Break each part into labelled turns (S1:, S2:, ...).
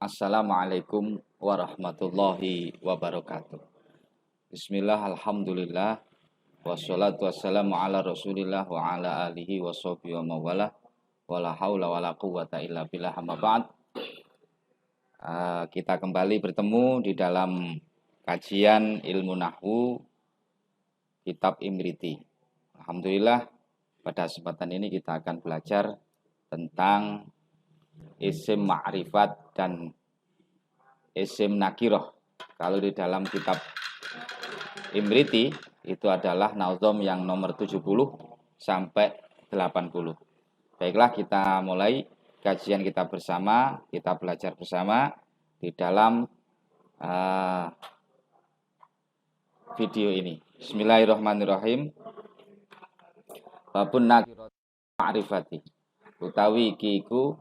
S1: Assalamualaikum warahmatullahi wabarakatuh. Bismillah, alhamdulillah, wassalatu wassalamu ala rasulillah wa ala alihi wa sahbihi wa mawalah, wala hawla wala quwata illa billah, amma ba'd. Kita kembali bertemu di dalam kajian ilmu nahwu kitab Imriti. Alhamdulillah, pada kesempatan ini kita akan belajar tentang isim ma'rifat dan isim nakiroh. Kalau di dalam kitab Imriti itu adalah nazom yang nomor 70 sampai 80. Baiklah, kita mulai kajian kita bersama, kita belajar bersama di dalam video ini. Bismillahirrahmanirrahim. Babun nakiroh ma'rifati. Utawi iki iku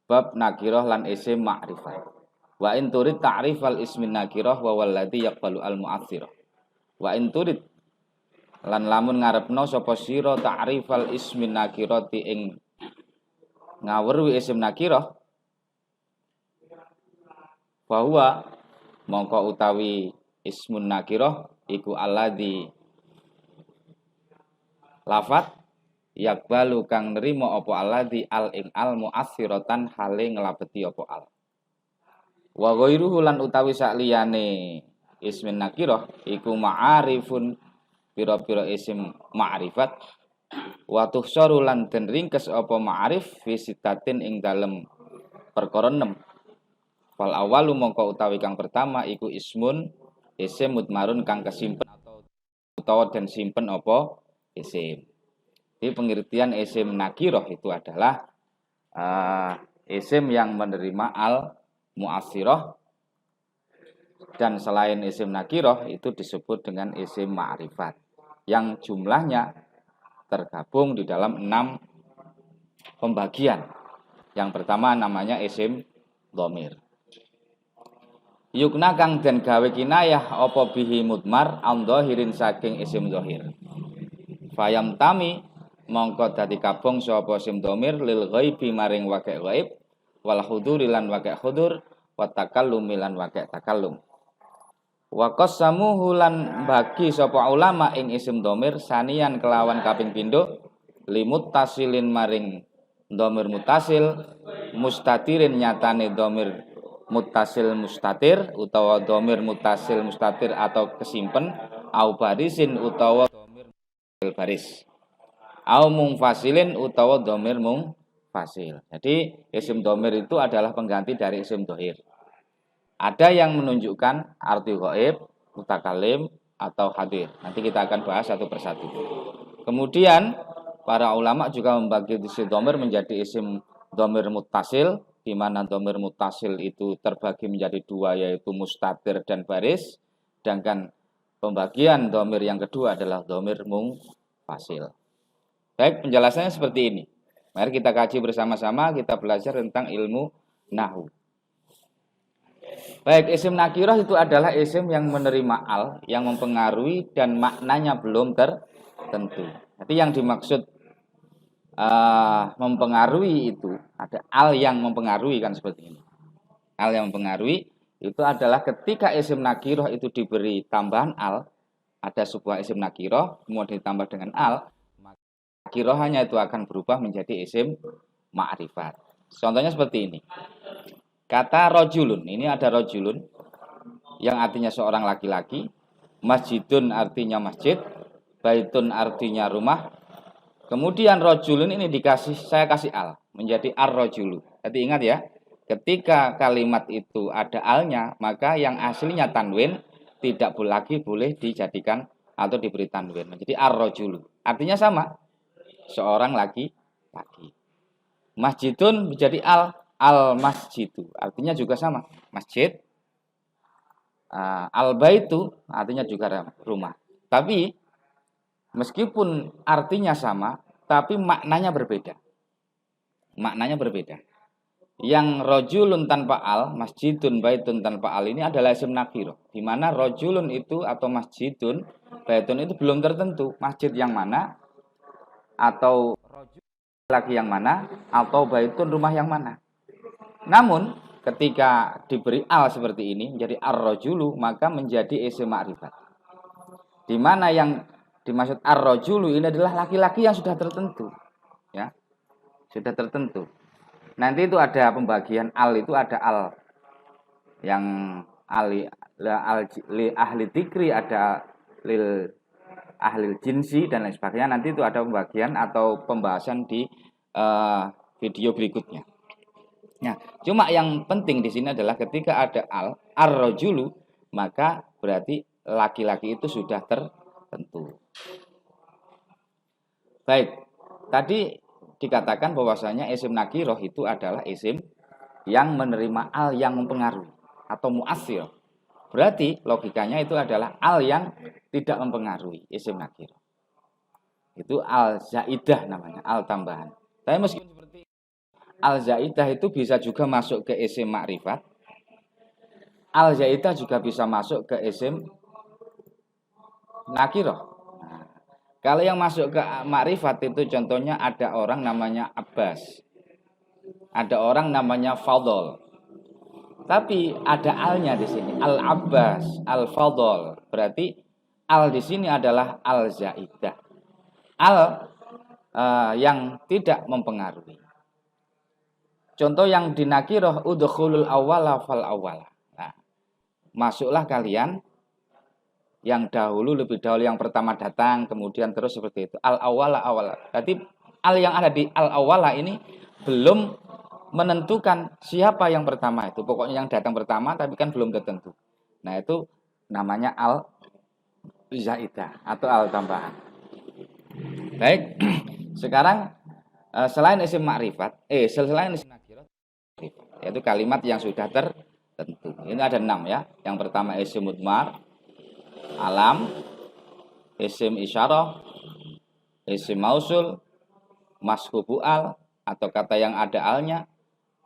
S1: bab nakiroh lan isim ma'rifat. Wa in turid ta'rifal ismin nakiroh wa walladhi yaqbalu al mu'athirah. Wa in turid lan lamun ngarepno sapa sira ta'rifal ismin nakirati ing ngawruhi isim nakiroh, bahwa mongko utawi ismun nakiroh iku alladhi lafat yakbalu kang nerima apa alladzi al ing al mu'assiratan hale nglabeti apa al. Wa ghairuhu lan utawi sakliyane ismin nakirah iku ma'arifun pira-pira isim ma'rifat wa tuhsaru lan den ringkes apa ma'arif fi sitatin ing dalem perkara 6. Fal awalu mongko utawi kang pertama iku ismun isim mudmarun kang kesimpen utawa den simpen apa isim. Jadi pengertian isim nakiroh itu adalah isim yang menerima al mu'assirah, dan selain isim nakiroh itu disebut dengan isim ma'rifat yang jumlahnya tergabung di dalam 6 pembagian. Yang pertama namanya isim dhamir. Yukna kang den gawe kinayah apa bihi mudmar an dhahirin saking isim dhahir. Fayam tami mongko dadi kabung sapa isim dhamir lil ghaibi maring waqi' ghaib wal huduri lan waqi' hudur wa takallumi lan waqi' takallum. Wa qasamuhu lan bagi sapa ulama ing isim dhamir sanian kelawan kaping pindho limut tasilin maring dhamir mutasil mustatirin nyatane dhamir mutasil mustatir utawa dhamir mutasil mustatir atau kesimpen au barisin utawa dhamir baris au mungfasilin utawa dhamir mungfasil. Jadi isim dhamir itu adalah pengganti dari isim dhahir. Ada yang menunjukkan arti ghaib, mutakalim atau hadir. Nanti kita akan bahas satu persatu. Kemudian para ulama juga membagi isim dhamir menjadi isim dhamir muttasil, di mana dhamir muttasil itu terbagi menjadi 2, yaitu mustatir dan baris. Sedangkan pembagian dhamir yang kedua adalah dhamir mungfasil. Baik, penjelasannya seperti ini. Mari kita kaji bersama-sama, kita belajar tentang ilmu nahwu. Baik, isim nakirah itu adalah isim yang menerima al, yang mempengaruhi dan maknanya belum tertentu. Jadi yang dimaksud mempengaruhi itu ada al yang mempengaruhi, kan seperti ini. Al yang mempengaruhi itu adalah ketika isim nakirah itu diberi tambahan al, ada sebuah isim nakirah kemudian ditambah dengan al, nakirohnya itu akan berubah menjadi isim ma'rifat. Contohnya seperti ini. Kata rojulun, ini ada rojulun yang artinya seorang laki-laki, masjidun artinya masjid, baitun artinya rumah. Kemudian rojulun ini saya kasih al, menjadi ar-rojulu. Jadi ingat ya, ketika kalimat itu ada alnya, maka yang aslinya tanwin tidak lagi boleh dijadikan atau diberi tanwin, menjadi ar-rojulu. Artinya sama, seorang laki-laki. Masjidun menjadi al-masjidu, artinya juga sama, masjid. Al-baitu artinya juga rumah. Tapi meskipun artinya sama, tapi maknanya berbeda. Maknanya berbeda. Yang rojulun tanpa al, masjidun, baitun tanpa al ini adalah isim nakirah. Di mana rojulun itu atau masjidun, baitun itu belum tertentu. Masjid yang mana, atau rojul laki yang mana, atau baitun rumah yang mana. Namun ketika diberi al seperti ini menjadi ar-rajulu, maka menjadi isim ma'rifat. Di mana yang dimaksud ar-rajulu ini adalah laki-laki yang sudah tertentu, ya. Sudah tertentu. Nanti itu ada pembagian al, itu ada al yang ali li ahli dzikri, ada lil ahli jinsi dan lain sebagainya. Nanti itu ada pembagian atau pembahasan di video berikutnya. Nah, cuma yang penting di sini adalah ketika ada al ar-rajulu, maka berarti laki-laki itu sudah tertentu. Baik, tadi dikatakan bahwasanya isim nakiroh itu adalah isim yang menerima al yang mempengaruhi atau mu'assir. Berarti logikanya itu adalah al yang tidak mempengaruhi isim nakiroh. Itu al zaidah namanya, al tambahan. Tapi meskipun seperti al zaidah itu bisa juga masuk ke isim makrifat. Al zaidah juga bisa masuk ke isim nakiroh. Nah, kalau yang masuk ke makrifat itu contohnya ada orang namanya Abbas. Ada orang namanya Fadol. Tapi ada alnya di sini, Al-Abbas, Al-Fadol. Berarti al di sini adalah al-zaidah. Al yang tidak mempengaruhi. Contoh yang di nakiroh, udkhulul awwala fal awwala. Nah, masuklah kalian yang dahulu, lebih dahulu, yang pertama datang, kemudian terus seperti itu. Al-awwala awwala. Berarti al yang ada di al-awwala ini belum menentukan siapa yang pertama itu. Pokoknya yang datang pertama tapi kan belum tertentu. Nah, itu namanya al zaidah atau al tambahan. Baik. Sekarang selain isim makrifat, selain isim nakirah, yaitu kalimat yang sudah tertentu. Ini ada 6 ya. Yang pertama isim mudmar, alam, isim isyarah, isim mausul, mashubu al atau kata yang ada alnya,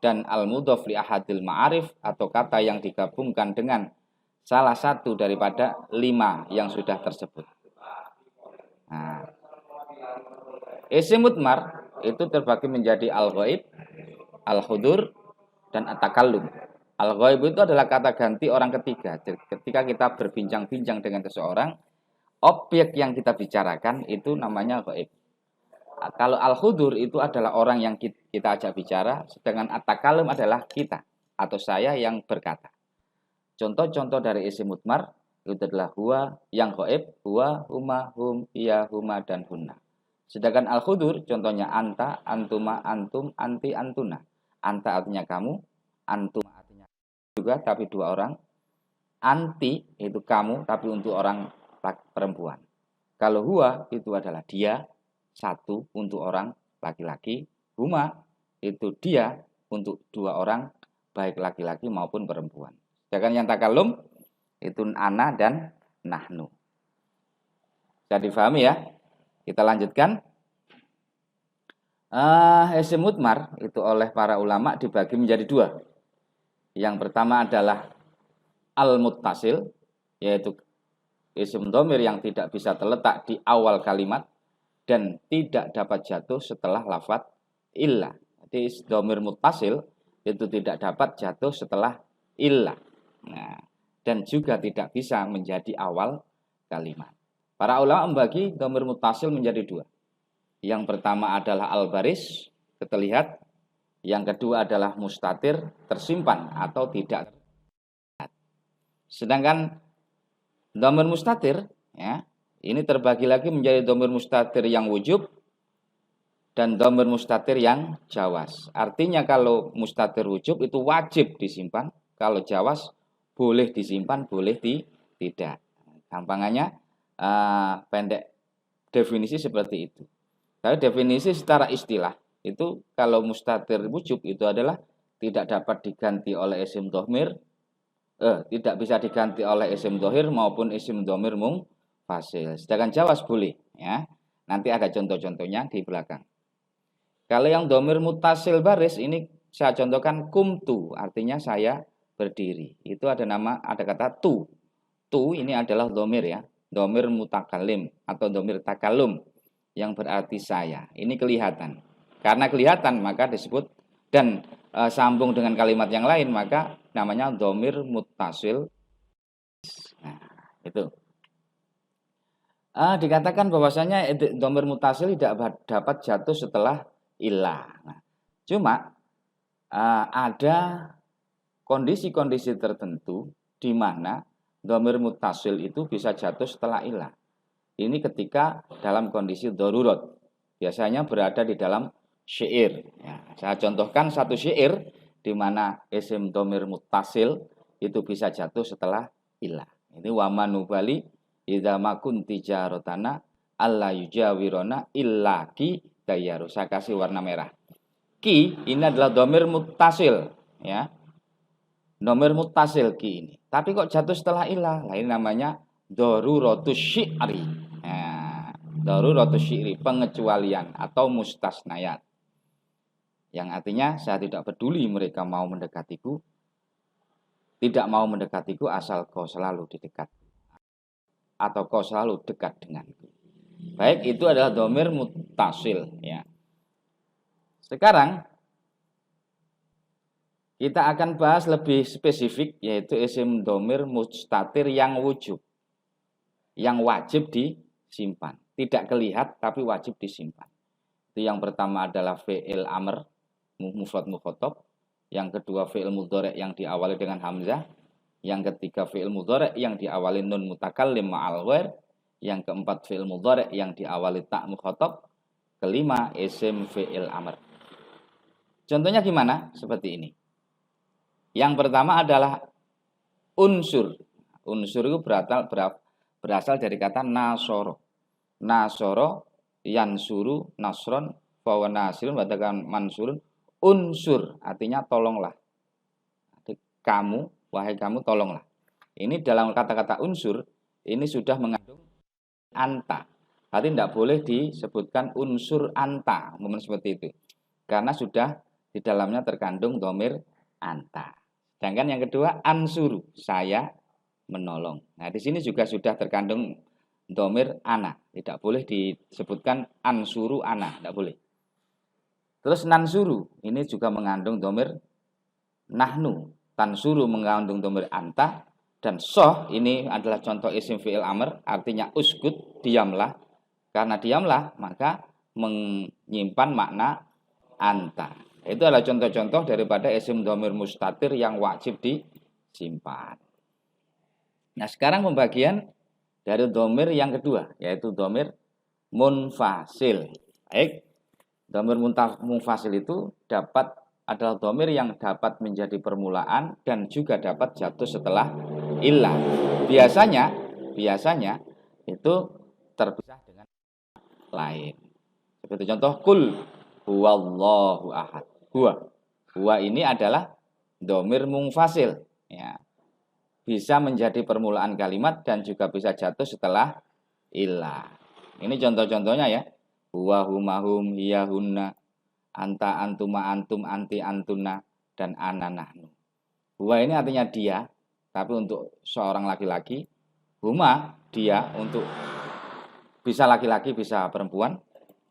S1: dan al-mudhaf li ahadil ma'arif atau kata yang digabungkan dengan salah satu daripada 5 yang sudah tersebut. Nah, isim mudmar itu terbagi menjadi al-ghaib, al-hudur, dan at-takallum. Al-ghaib itu adalah kata ganti orang ketiga. Ketika kita berbincang-bincang dengan seseorang, objek yang kita bicarakan itu namanya ghaib. Kalau al-hudur itu adalah orang yang kita ajak bicara, sedangkan at-takallum adalah kita atau saya yang berkata. Contoh-contoh dari isim mudmar itu adalah huwa, yang ghaib, huwa, huma, hum, iya, huma, dan hunna. Sedangkan al-hudur contohnya anta, antuma, antum, anti, antuna. Anta artinya kamu, antum artinya juga tapi 2 orang. Anti itu kamu tapi untuk orang perempuan. Kalau huwa itu adalah dia, 1 untuk orang laki-laki. Huma itu dia untuk 2 orang baik laki-laki maupun perempuan. Sedangkan yang takalum itu ana dan nahnu. Bisa difahami ya? Kita lanjutkan. Isim mudmar itu oleh para ulama dibagi menjadi 2. Yang pertama adalah al-muttasil, yaitu isim dhamir yang tidak bisa terletak di awal kalimat dan tidak dapat jatuh setelah lafadz illa. Jadi dhamir muttasil itu tidak dapat jatuh setelah illa. Nah, dan juga tidak bisa menjadi awal kalimat. Para ulama membagi dhamir muttasil menjadi 2. Yang pertama adalah al-baris, terlihat. Yang kedua adalah mustatir, tersimpan atau tidak. Sedangkan dhamir mustatir, ya, ini terbagi lagi menjadi dhamir mustatir yang wujub dan dhamir mustatir yang jawas. Artinya kalau mustatir wujub itu wajib disimpan, kalau jawas boleh disimpan, boleh tidak. Gampangannya pendek definisi seperti itu. Tapi definisi secara istilah itu kalau mustatir wujub itu adalah tidak dapat diganti oleh isim dhamir, tidak bisa diganti oleh isim dhamir maupun isim dhamir munfasil. Sedangkan jawas boleh, ya. Nanti ada contoh-contohnya di belakang. Kalau yang dhamir muttasil baris ini saya contohkan kumtu, artinya saya berdiri. Itu ada kata tu. Tu ini adalah dhamir ya, dhamir mutakallim atau dhamir takallum yang berarti saya. Ini kelihatan. Karena kelihatan maka disebut, dan sambung dengan kalimat yang lain, maka namanya dhamir muttasil. Nah, itu. Dikatakan bahwasanya dhamir muttasil tidak dapat jatuh setelah illah. Nah, cuma ada kondisi-kondisi tertentu di mana dhamir muttasil itu bisa jatuh setelah illah. Ini ketika dalam kondisi darurat. Biasanya berada di dalam syair. Ya, saya contohkan satu syair di mana isim dhamir muttasil itu bisa jatuh setelah illah. Ini wa manubali idza makun tijaratana alla yujawirona illa ki dayaru. Saya kasih warna merah. Ki ini adalah dhamir muttasil, ya. Dhamir muttasil ki ini. Tapi kok jatuh setelah illah? Nah, ini namanya daruratus syi'ri. Nah, daruratus syi'ri, pengecualian atau mustasnayat. Yang artinya saya tidak peduli mereka mau mendekatiku, tidak mau mendekatiku asal kau selalu di dekat atau kau selalu dekat denganku. Baik, itu adalah dhamir muttasil, ya. Sekarang kita akan bahas lebih spesifik, yaitu isim dhamir mustatir yang wujub, yang wajib disimpan. Tidak kelihat tapi wajib disimpan. Itu yang pertama adalah fi'il amr mufrad mukhatab, yang kedua fi'il mudhari' yang diawali dengan hamzah, yang ketiga fi'il mudhari' yang diawali nun mutakallim ma'al ghair, yang keempat fi'il mudhari' yang diawali ta' mukhatab, kelima isim fi'il amr. Contohnya gimana? Seperti ini. Yang pertama adalah unsur. Unsur itu berasal dari kata nasoro. Nasoro yansuru nasron fawa nasirun wadakan mansurun. Unsur artinya tolonglah. Kamu, wahai kamu tolonglah. Ini dalam kata-kata unsur ini sudah mengandung anta. Berarti tidak boleh disebutkan unsur anta, momen seperti itu. Karena sudah di dalamnya terkandung dhamir anta. Sedangkan yang kedua ansuru, saya menolong. Nah, di sini juga sudah terkandung dhamir ana. Tidak boleh disebutkan ansuru ana, tidak boleh. Terus nansuru, ini juga mengandung dhamir nahnu. Tansuru mengandung dhamir anta. Dan soh ini adalah contoh isim fi'il amr, artinya uskut, diamlah. Karena diamlah, maka menyimpan makna anta. Itu adalah contoh-contoh daripada isim dhamir mustatir yang wajib disimpan. Nah, sekarang pembagian dari dhamir yang kedua, yaitu dhamir munfasil. Baik, dhamir munfasil itu adalah dhamir yang dapat menjadi permulaan dan juga dapat jatuh setelah illah. Biasanya itu terpisah dengan lain. Seperti contoh kul huwallahu ahad. Huwa ini adalah dhamir munfasil, ya. Bisa menjadi permulaan kalimat dan juga bisa jatuh setelah illah. Ini contoh-contohnya, ya. Huwa humahum hiya hunna anta antuma antum anti antuna dan ana nahnu. Huwa ini artinya dia, tapi untuk seorang laki-laki. Huma dia untuk bisa laki-laki bisa perempuan.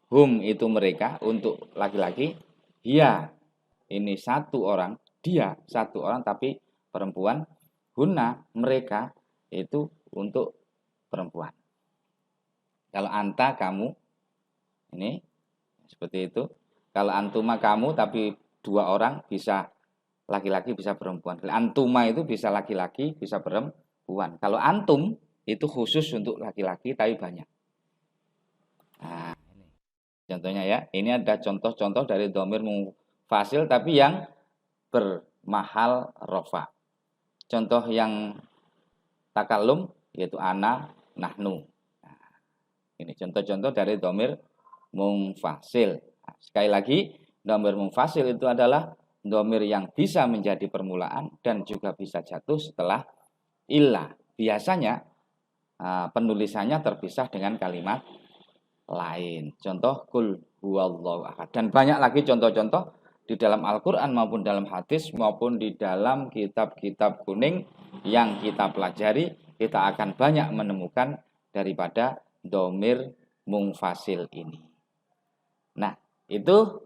S1: Hum itu mereka untuk laki-laki. Dia ini satu orang, dia satu orang tapi perempuan. Hunna mereka itu untuk perempuan. Kalau anta kamu, ini seperti itu. Kalau antuma kamu tapi dua orang, bisa laki-laki bisa perempuan. Antuma itu bisa laki-laki bisa perempuan. Kalau antum itu khusus untuk laki-laki tapi banyak. Nah, ini contohnya, ya. Ini ada contoh-contoh dari dhamir munfasil tapi yang bermahal rofa. Contoh yang takalum yaitu ana, nahnu. Nah, ini contoh-contoh dari dhamir munfasil. Nah, sekali lagi, dhamir munfasil itu adalah dhamir yang bisa menjadi permulaan dan juga bisa jatuh setelah illah. Biasanya penulisannya terpisah dengan kalimat lain. Contoh kul huwallahu ahad. Dan banyak lagi contoh-contoh di dalam Al-Quran maupun dalam hadis maupun di dalam kitab-kitab kuning yang kita pelajari. Kita akan banyak menemukan daripada dhamir munfasil ini. Nah, itu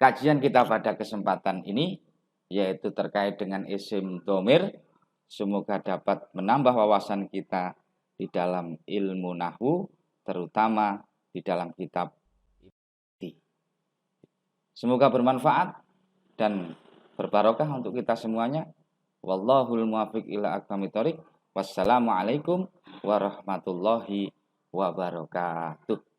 S1: kajian kita pada kesempatan ini yaitu terkait dengan isim dhamir. Semoga dapat menambah wawasan kita di dalam ilmu nahwu, terutama di dalam kitab ini. Semoga bermanfaat dan berbarokah untuk kita semuanya. Wallahul muwaffiq ila aqwamit thoriq. Wassalamualaikum warahmatullahi wabarakatuh.